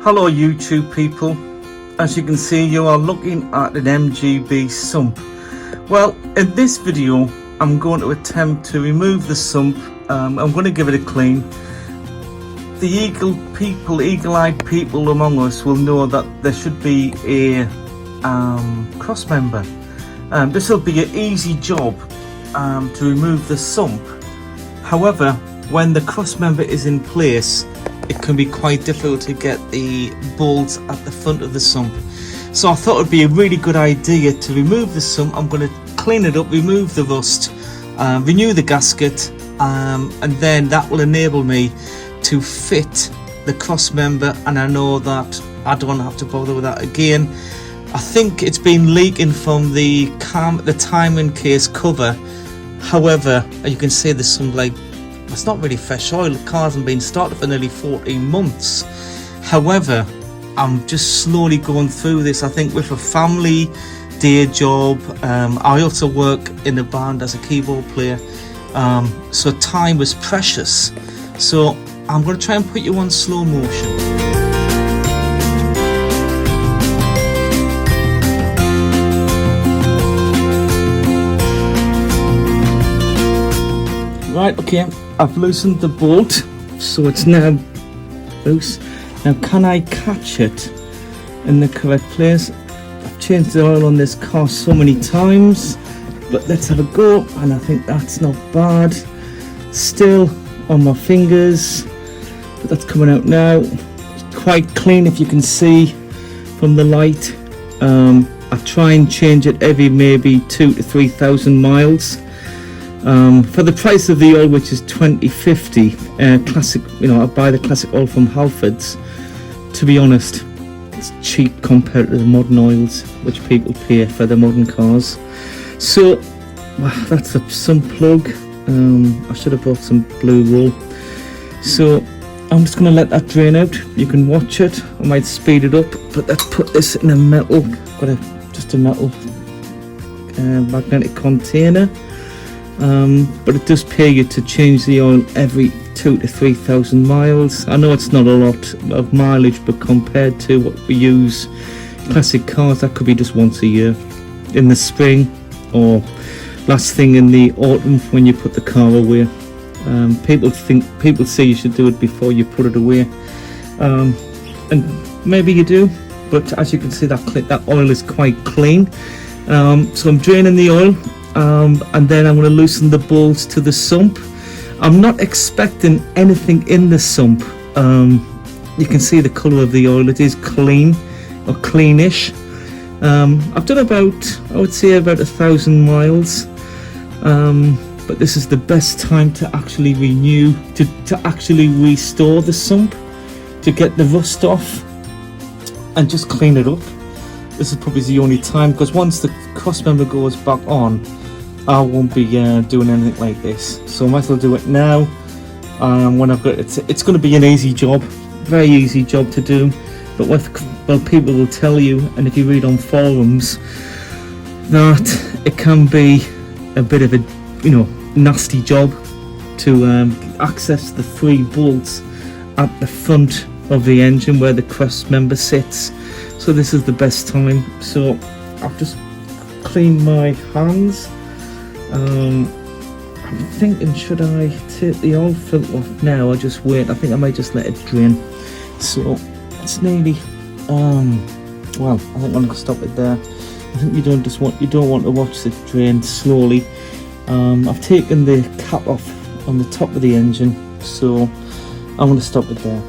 Hello YouTube people, as you can see you are looking at an MGB sump. Well, in this video I'm going to attempt to remove the sump. I'm going to give it a clean. The eagle-eyed people among us will know that there should be a cross member. This will be an easy job to remove the sump. However, when the cross member is in place, it can be quite difficult to get the bolts at the front of the sump. So I thought it would be a really good idea to remove the sump. I'm going to clean it up, remove the rust, renew the gasket, and then that will enable me to fit the cross member, and I know that I don't have to bother with that again. I think it's been leaking from the timing case cover. However, you can see there's some it's not really fresh oil. The car hasn't been started for nearly 14 months. However, I'm just slowly going through this. I think with a family day job, I also work in a band as a keyboard player, so time was precious. So I'm going to try and put you on slow motion. Right, okay, I've loosened the bolt, so it's now loose. Now, can I catch it in the correct place? I've changed the oil on this car so many times, but let's have a go, and I think that's not bad. Still on my fingers, but that's coming out now. It's quite clean, if you can see from the light. I try and change it every maybe 2,000 to 3,000 miles. For the price of the oil, which is $20.50, classic, I buy the classic oil from Halfords. To be honest, it's cheap compared to the modern oils which people pay for the modern cars. So that's a sump plug. I should have bought some blue wool. So I'm just going to let that drain out. You can watch it. I might speed it up, but let's put this in a metal. Got just a metal magnetic container. But it does pay you to change the oil every 2,000 to 3,000 miles. I know it's not a lot of mileage, but compared to what we use classic cars, that could be just once a year in the spring or last thing in the autumn when you put the car away. People say you should do it before you put it away, and maybe you do, but as you can see, that oil is quite clean. So I'm draining the oil. And then I'm going to loosen the bolts to the sump. I'm not expecting anything in the sump. You can see the colour of the oil. It is clean or cleanish. I've done I would say about 1,000 miles. But this is the best time to actually renew, to actually restore the sump, to get the rust off and just clean it up. This is probably the only time, because once the cross member goes back on, I won't be doing anything like this. So I might as well do it now. When I've got it, it's going to be an easy job, very easy job to do. But people will tell you, and if you read on forums, that it can be a bit of a nasty job to access the 3 bolts at the front of the engine where the cross member sits. So this is the best time. So I've just cleaned my hands. I'm thinking, should I take the oil filter off now or just wait? I think I might just let it drain. So it's nearly well, I think I'm going to stop it there. I think you don't want to watch it drain slowly. I've taken the cap off on the top of the engine, so I'm going to stop it there.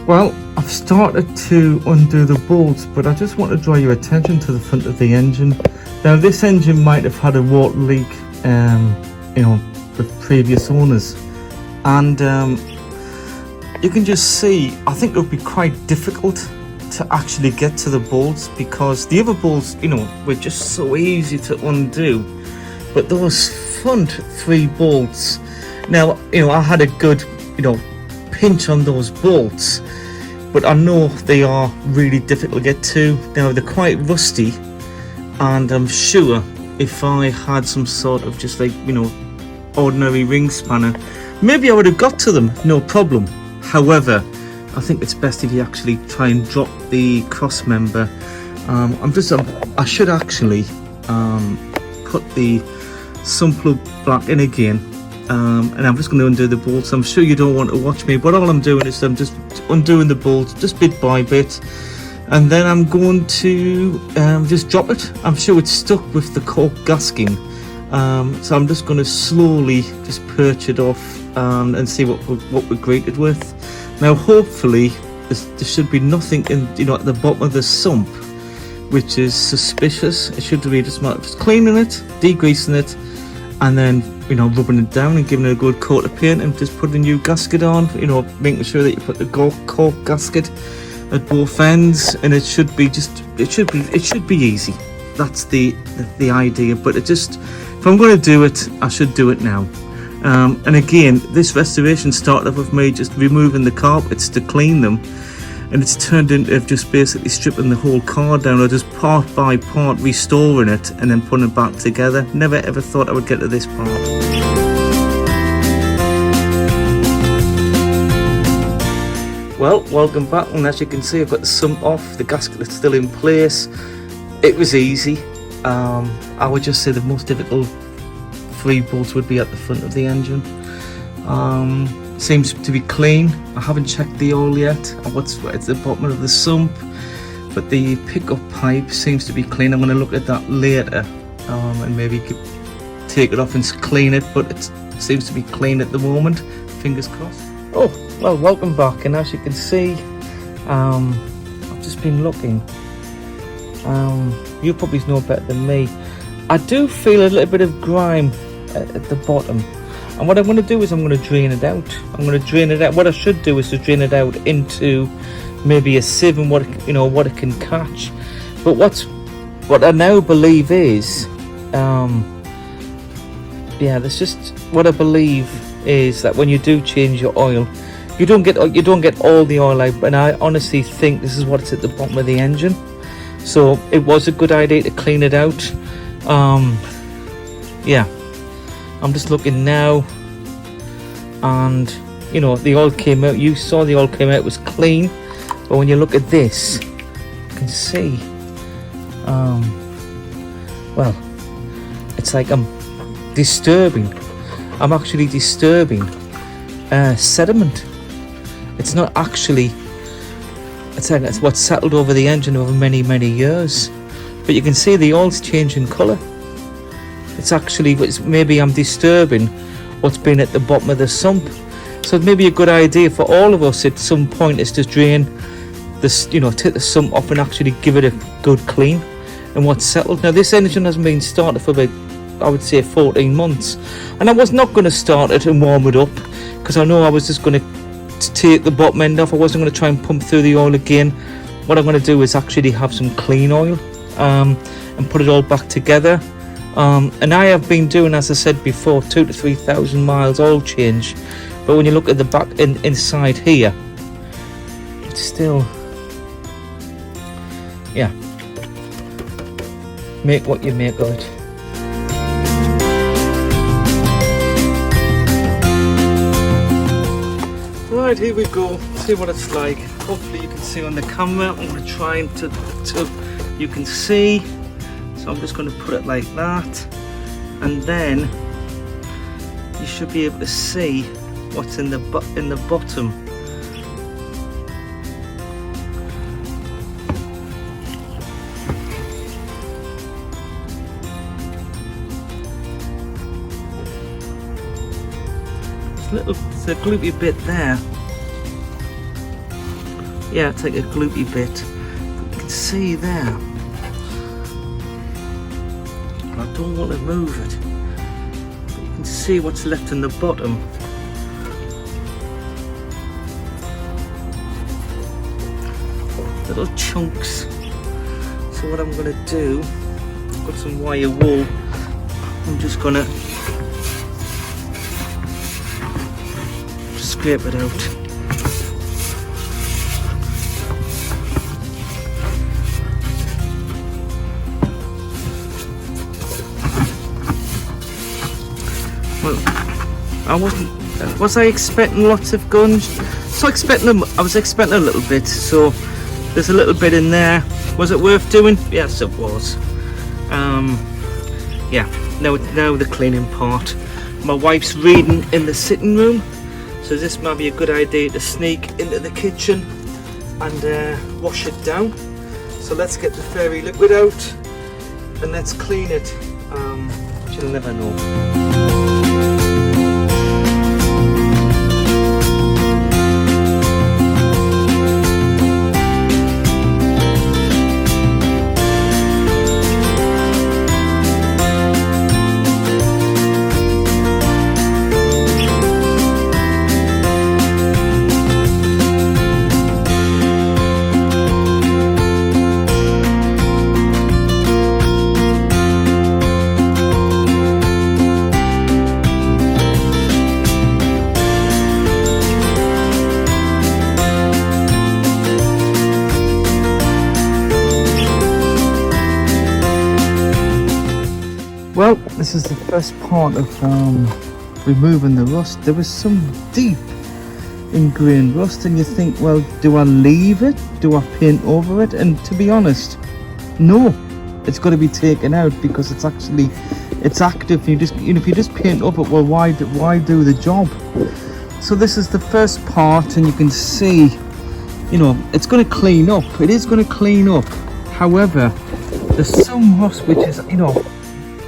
Well, I've started to undo the bolts, but I just want to draw your attention to the front of the engine. Now, this engine might have had a water leak, the previous owners, and you can just see, I think it would be quite difficult to actually get to the bolts, because the other bolts, were just so easy to undo, but those front 3 bolts, now, I had a good, pinch on those bolts, but I know they are really difficult to get to. Now, they're quite rusty, and I'm sure if I had some sort of just ordinary ring spanner, maybe I would have got to them, no problem. However, I think it's best if you actually try and drop the cross member. I should actually put the sump plug back in again, and I'm just going to undo the bolts. I'm sure you don't want to watch me, but all I'm doing is I'm just undoing the bolts just bit by bit, and then I'm going to just drop it. I'm sure it's stuck with the cork gasking, so I'm just going to slowly just perch it off and see what we're greeted with. Now hopefully there should be nothing in, at the bottom of the sump which is suspicious. It should be just a matter of just cleaning it, degreasing it, and then rubbing it down and giving it a good coat of paint, and just putting a new gasket on, making sure that you put the cork gasket at both ends, and it should be easy. That's the idea. But if I'm going to do it, I should do it now. And again, this restoration started off with me just removing the carpets to clean them, and it's turned into just basically stripping the whole car down, or just part by part restoring it and then putting it back together. Never ever thought I would get to this part. Well, welcome back, and as you can see, I've got the sump off, the gasket is still in place. It was easy. I would just say the most difficult 3 bolts would be at the front of the engine. Seems to be clean. I haven't checked the oil yet, what's at the bottom of the sump, but the pickup pipe seems to be clean. I'm going to look at that later, and maybe take it off and clean it, but it seems to be clean at the moment. Fingers crossed. Oh, well, welcome back, and as you can see, I've just been looking. You probably know better than me. I do feel a little bit of grime at the bottom, and what I'm going to do is I'm going to drain it out. What I should do is to drain it out into maybe a sieve, and what it can catch. But what I now believe is, what I believe is that when you do change your oil, you don't get all the oil out, and I honestly think this is what's at the bottom of the engine. So it was a good idea to clean it out. Yeah, I'm just looking now, and the oil came out. You saw the oil came out, it was clean, but when you look at this, you can see well, it's like I'm actually disturbing sediment. It's not actually, it's what's settled over the engine over many years, but you can see the oil's changing colour. Maybe I'm disturbing what's been at the bottom of the sump. So it may be a good idea for all of us at some point is to drain this, take the sump off and actually give it a good clean and what's settled. Now this engine hasn't been started for about, I would say, 14 months, and I was not going to start it and warm it up, because I know I was just going to take the bottom end off. I wasn't going to try and pump through the oil again. What I'm going to do is actually have some clean oil and put it all back together. And I have been doing, as I said before, 2,000 to 3,000 miles oil change, but when you look at the back inside here, it's still, yeah, make what you make of it. Right, here we go. See what it's like. Hopefully you can see on the camera. I'm going to try and you can see. So I'm just going to put it like that, and then you should be able to see what's in the bottom. It's a gloopy bit there. Yeah, it's like a gloopy bit. You can see there. I don't want to move it, but you can see what's left in the bottom. Little chunks. So what I'm going to do, I've got some wire wool, I'm just going to scrape it out. Well, was I expecting lots of guns? so expecting I was expecting a little bit, so there's a little bit in there. Was it worth doing? Yes, it was. Yeah, now the cleaning part. My wife's reading in the sitting room, so this might be a good idea to sneak into the kitchen and wash it down. So let's get the fairy liquid out and let's clean it. You'll never know. Well, this is the first part of removing the rust. There was some deep ingrained rust, and you think, well, do I leave it? Do I paint over it? And to be honest, no, it's got to be taken out because it's active. You just, if you just paint over it, well, why do the job? So this is the first part, and you can see, it's going to clean up. It is going to clean up. However, there's some rust which is,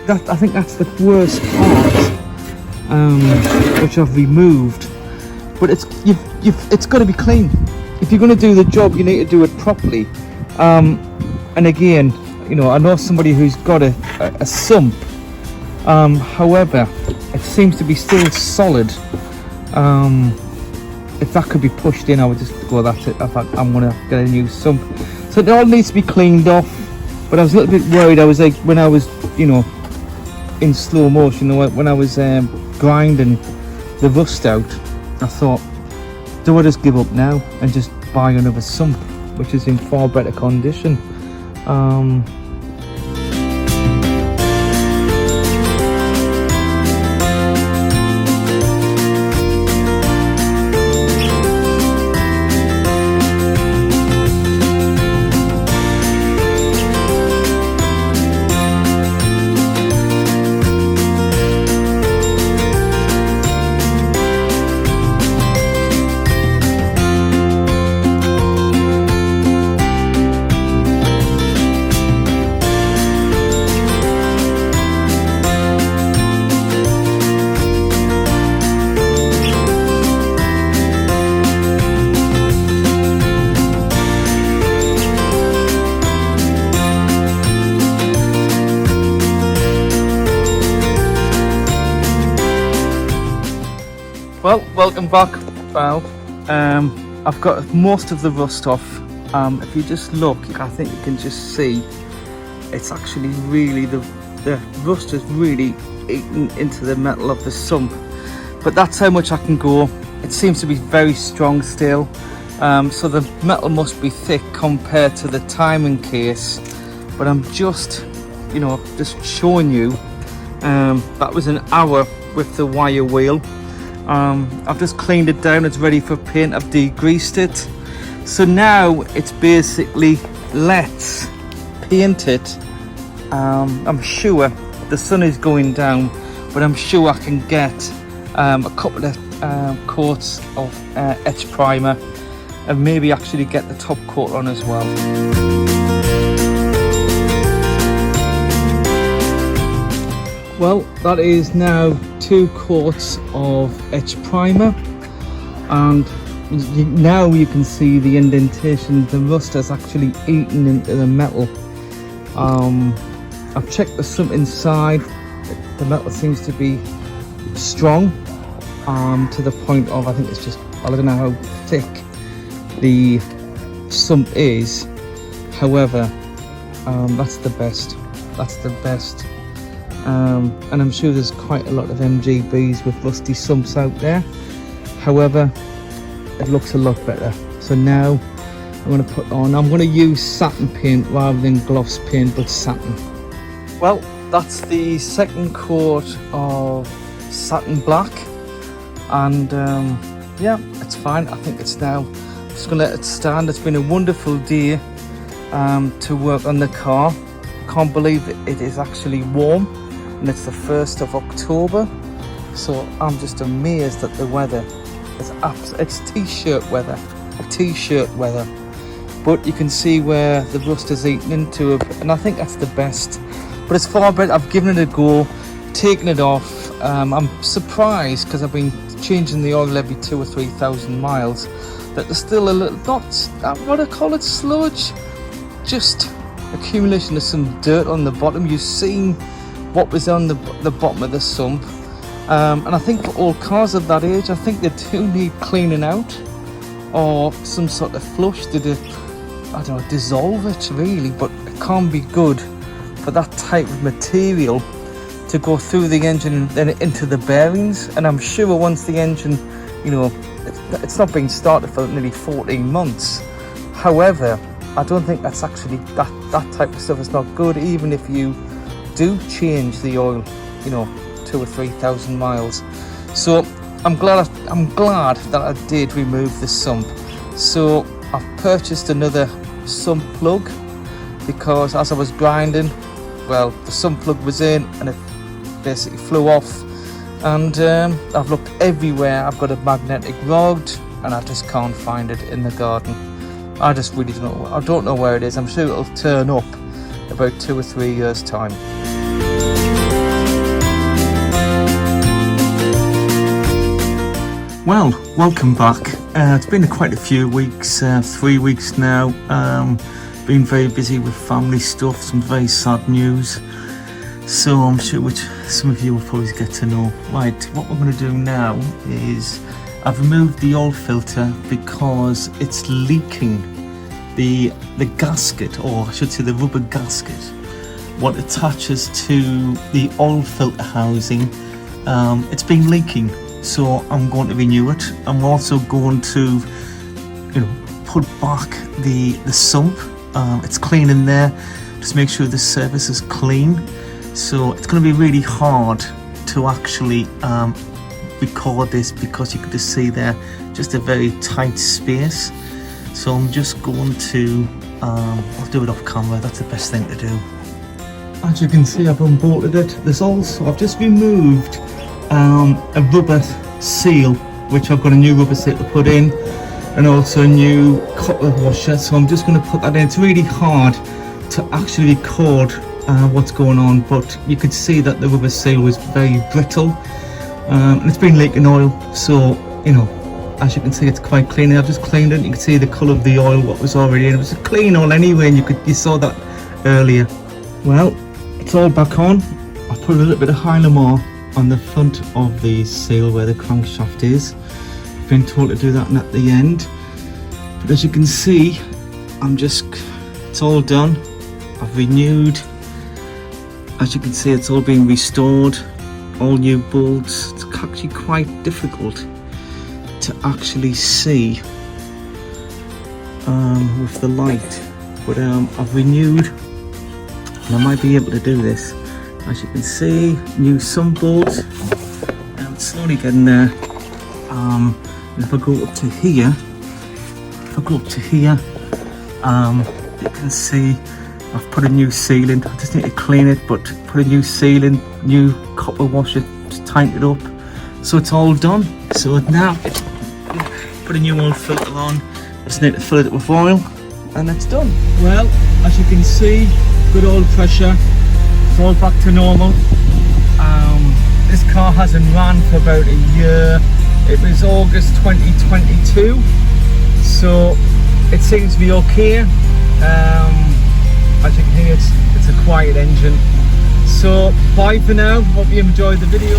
I think that's the worst part, which I've removed. But it's got to be clean. If you're going to do the job, you need to do it properly. And again, I know somebody who's got a sump. However, it seems to be still solid. If that could be pushed in, I would just go, that's it. I'm going to get a new sump. So it all needs to be cleaned off. But I was a little bit worried. I was like, when I was, in slow motion, when I was grinding the rust out, I thought, do I just give up now and just buy another sump which is in far better condition? Well, welcome back, pal. I've got most of the rust off. If you just look, I think you can just see it's actually really, the rust is really eaten into the metal of the sump. But that's how much I can go. It seems to be very strong still. So the metal must be thick compared to the timing case. But I'm just, just showing you. That was an hour with the wire wheel. I've just cleaned it down, it's ready for paint, I've degreased it. So now it's basically, let's paint it. I'm sure the sun is going down, but I'm sure I can get a couple of coats of etch primer and maybe actually get the top coat on as well. Well, that is now 2 coats of etch primer, and now you can see the indentation. The rust has actually eaten into the metal. I've checked the sump inside. The metal seems to be strong, to the point of, I think it's just, I don't know how thick the sump is. However, that's the best. And I'm sure there's quite a lot of MGBs with rusty sumps out there. However, it looks a lot better. So now I'm going to use satin paint rather than gloss paint, but satin. Well, that's the second coat of satin black, and yeah, it's fine. I think it's now, I'm just gonna let it stand. It's been a wonderful day to work on the car. Can't believe it is actually warm, and it's the 1st of October. So I'm just amazed at the weather. It's t-shirt weather, but you can see where the rust is eaten into it, and I think that's the best. But it's far better. I've given it a go, taken it off. I'm surprised, because I've been changing the oil every 2,000 or 3,000 miles, that there's still a little, not what I call it, sludge, just accumulation of some dirt on the bottom. You've seen what was on the bottom of the sump, and I think for all cars of that age, I think they do need cleaning out, or some sort of flush to I don't know, dissolve it really. But it can't be good for that type of material to go through the engine and then into the bearings. And I'm sure once the engine, you know, it's not been started for nearly 14 months. However, I don't think that's actually, that type of stuff is not good, even if you do change the oil, you know, 2,000 or 3,000 miles. So I'm glad that I did remove the sump. So I've purchased another sump plug, because as I was grinding, well, the sump plug was in and it basically flew off. And I've looked everywhere. I've got a magnetic rod and I just can't find it in the garden. I just really don't know. I don't know where it is. I'm sure it'll turn up about 2 or 3 years time. Well, welcome back. It's been quite a few weeks, 3 weeks now. Been very busy with family stuff, some very sad news. So I'm sure which some of you will probably get to know. Right, what we're going to do now is I've removed the oil filter because it's leaking. The gasket, or I should say the rubber gasket, what attaches to the oil filter housing, it's been leaking. So I'm going to renew it. I'm also going to, you know, put back the sump. It's clean in there. Just make sure the surface is clean. So it's going to be really hard to actually record this, because you can just see there just a very tight space. So I'm just going to I'll do it off camera. That's the best thing to do. As you can see, I've unbolted it. There's also, I've just removed a rubber seal, which I've got a new rubber seal to put in, and also a new copper washer. So I'm just going to put that in. It's really hard to actually record what's going on, but you could see that the rubber seal was very brittle, and it's been leaking oil. So, you know, as you can see, it's quite clean. I've just cleaned it. You can see the colour of the oil, what was already in. It was a clean oil anyway, and you saw that earlier. Well, it's all back on. I put a little bit of Hylamar on the front of the seal where the crankshaft is. I've been told to do that at the end. But as you can see, it's all done. I've renewed. As you can see, it's all been restored. All new bolts. It's actually quite difficult to actually see with the light. But I've renewed, and I might be able to do this. As you can see, new sump bolts. It's slowly getting there. And if I go up to here, you can see I've put a new seal in. I just need to clean it, but put a new seal in, new copper washer, just tighten it up. So it's all done. So now, put a new oil filter on. Just need to fill it with oil, and it's done. Well, as you can see, good oil pressure. It's all back to normal. This car hasn't ran for about a year. It was August 2022, so it seems to be okay. As you can hear, it's a quiet engine. So bye for now. Hope you enjoyed the video.